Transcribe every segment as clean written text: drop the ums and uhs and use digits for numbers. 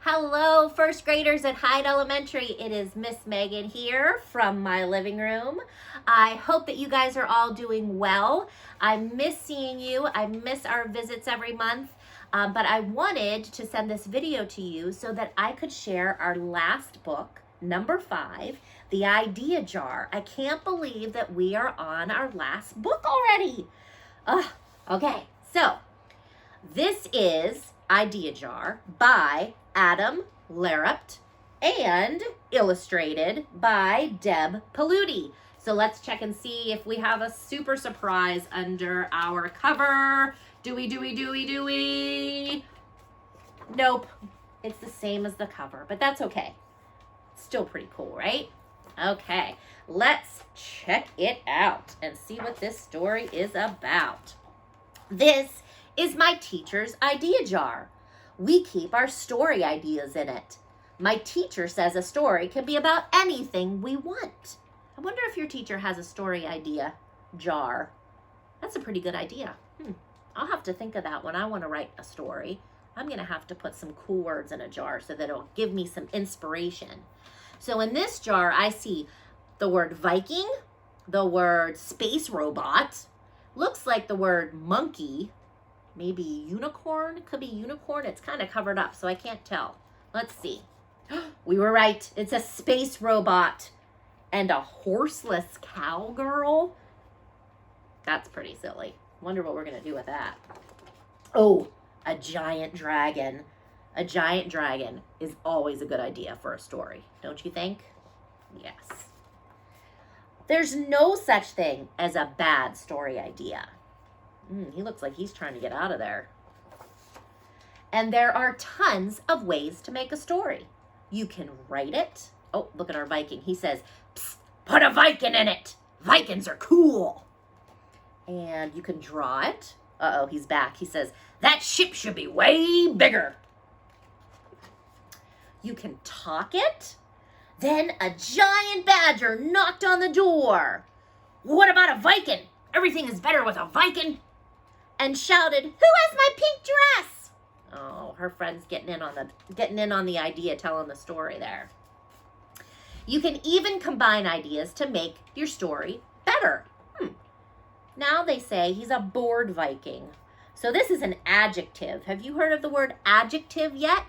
Hello, first graders at Hyde Elementary. It is Miss Megan here from my living room. I hope that you guys are all doing well. I miss seeing you. I miss our visits every month. But I wanted to send this video to you so that I could share our last book, number 5, The Idea Jar. I can't believe that we are on our last book already. Okay, so this is Idea Jar by Adam Laript and illustrated by Deb Paludi. So let's check and see if we have a super surprise under our cover. Do we? Nope. It's the same as the cover, but that's okay. Still pretty cool, right? Okay, let's check it out and see what this story is about. This is my teacher's idea jar. We keep our story ideas in it. My teacher says a story can be about anything we want. I wonder if your teacher has a story idea jar. That's a pretty good idea. I'll have to think of that when I want to write a story. I'm going to have to put some cool words in a jar so that it'll give me some inspiration. So in this jar, I see the word Viking, the word space robot, looks like the word monkey, maybe unicorn, could be unicorn. It's kind of covered up, so I can't tell. Let's see. We were right. It's a space robot and a horseless cowgirl. That's pretty silly. Wonder what we're going to do with that. Oh, a giant dragon. A giant dragon is always a good idea for a story, don't you think? Yes. There's no such thing as a bad story idea. He looks like he's trying to get out of there. And there are tons of ways to make a story. You can write it. Oh, look at our Viking. He says, "Psst, put a Viking in it. Vikings are cool." And you can draw it. Uh-oh, he's back. He says, "That ship should be way bigger." You can talk it. Then a giant badger knocked on the door. "What about a Viking? Everything is better with a Viking." And shouted, "Who has my pink dress?" Oh, her friend's getting in on the idea, telling the story there. You can even combine ideas to make your story better. Now they say he's a bored Viking. So this is an adjective. Have you heard of the word adjective yet?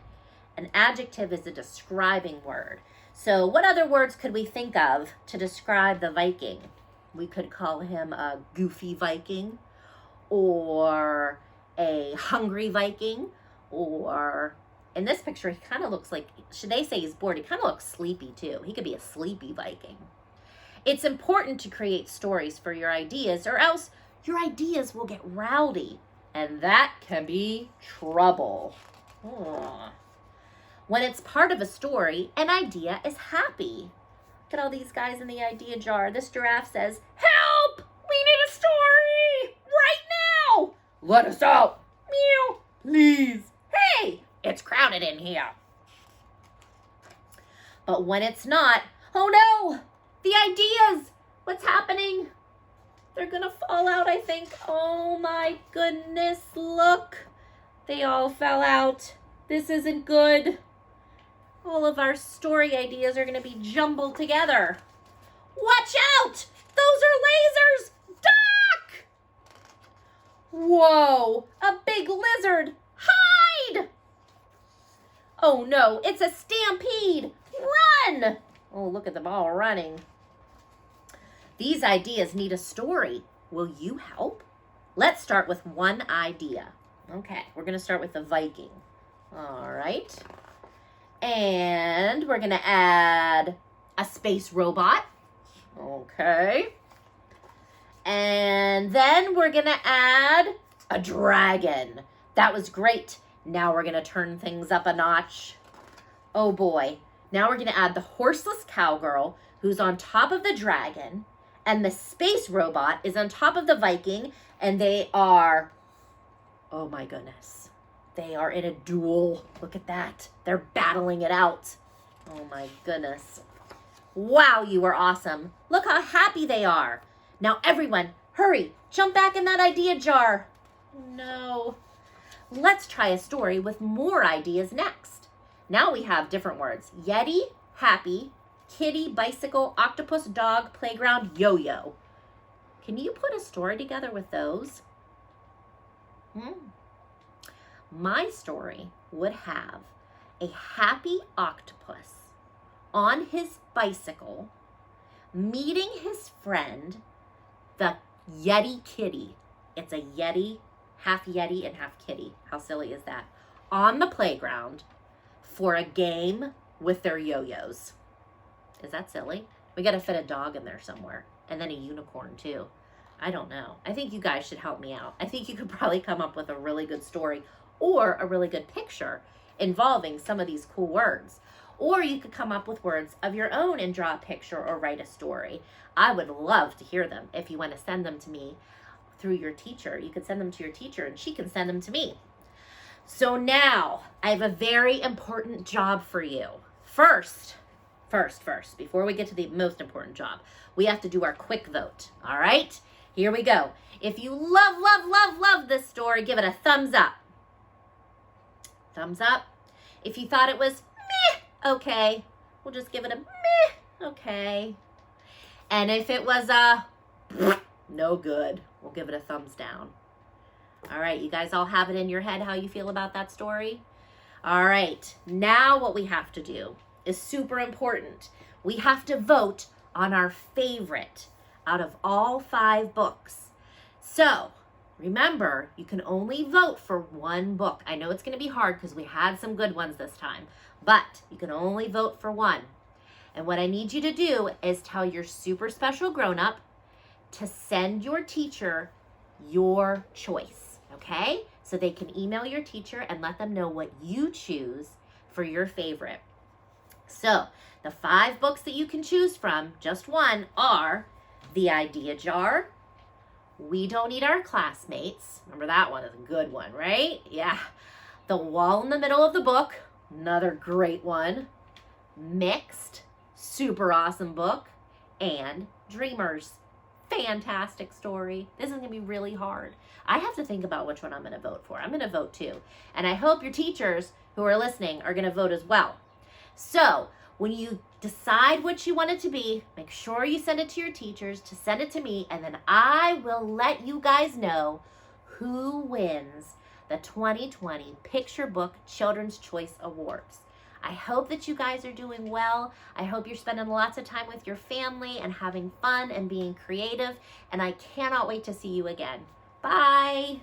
An adjective is a describing word. So what other words could we think of to describe the Viking? We could call him a goofy Viking, or a hungry Viking, or in this picture, he kind of looks like, should they say he's bored? He kind of looks sleepy too. He could be a sleepy Viking. It's important to create stories for your ideas, or else your ideas will get rowdy, and that can be trouble. When it's part of a story, an idea is happy. Look at all these guys in the idea jar. This giraffe says, "Help! We need a story! Right now! Let us out! Meow! Please! Hey! It's crowded in here!" But when it's not, oh no! The ideas! What's happening? They're gonna fall out, I think. Oh my goodness, look! They all fell out. This isn't good. All of our story ideas are gonna be jumbled together. Watch out! Those are lasers! Duck! Whoa, a big lizard! Hide! Oh no, it's a stampede! Run! Oh, look at them all running. These ideas need a story. Will you help? Let's start with one idea. Okay, we're gonna start with the Viking. All right. And we're gonna add a space robot. Okay. And then we're gonna add a dragon. That was great. Now we're gonna turn things up a notch. Oh boy. Now we're gonna add the horseless cowgirl who's on top of the dragon, and the space robot is on top of the Viking, and they are, oh my goodness, they are in a duel. Look at that. They're battling it out. Oh my goodness. Wow, you were awesome. Look how happy they are. Now everyone, hurry, jump back in that idea jar. No. Let's try a story with more ideas next. Now we have different words. Yeti, happy, kitty, bicycle, octopus, dog, playground, yo-yo. Can you put a story together with those? My story would have a happy octopus on his bicycle meeting his friend, the Yeti kitty. It's a Yeti, half Yeti and half kitty. How silly is that? On the playground for a game with their yo-yos. Is that silly? We got to fit a dog in there somewhere. And then a unicorn too. I don't know. I think you guys should help me out. I think you could probably come up with a really good story or a really good picture involving some of these cool words. Or you could come up with words of your own and draw a picture or write a story. I would love to hear them. If you want to send them to me through your teacher, you could send them to your teacher and she can send them to me. So now I have a very important job for you. First, before we get to the most important job, we have to do our quick vote. All right, here we go. If you love this story, give it a thumbs up. Thumbs up. If you thought it was meh, okay, we'll just give it a meh, okay. And if it was a no good, we'll give it a thumbs down. All right, you guys all have it in your head how you feel about that story? All right, now what we have to do is super important. We have to vote on our favorite out of all 5 books. So remember, you can only vote for one book. I know it's going to be hard because we had some good ones this time, but you can only vote for one. And what I need you to do is tell your super special grown-up to send your teacher your choice, okay? So they can email your teacher and let them know what you choose for your favorite. So the 5 books that you can choose from, just one, are The Idea Jar, We Don't Eat Our Classmates. Remember that one is a good one, right? Yeah. The Wall in the Middle of the Book, another great one. Mixed, super awesome book. And Dreamers, fantastic story. This is going to be really hard. I have to think about which one I'm going to vote for. I'm going to vote too. And I hope your teachers who are listening are going to vote as well. So when you decide what you want it to be, make sure you send it to your teachers to send it to me, and then I will let you guys know who wins the 2020 Picture Book Children's Choice Awards. I hope that you guys are doing well. I hope you're spending lots of time with your family and having fun and being creative, and I cannot wait to see you again. Bye.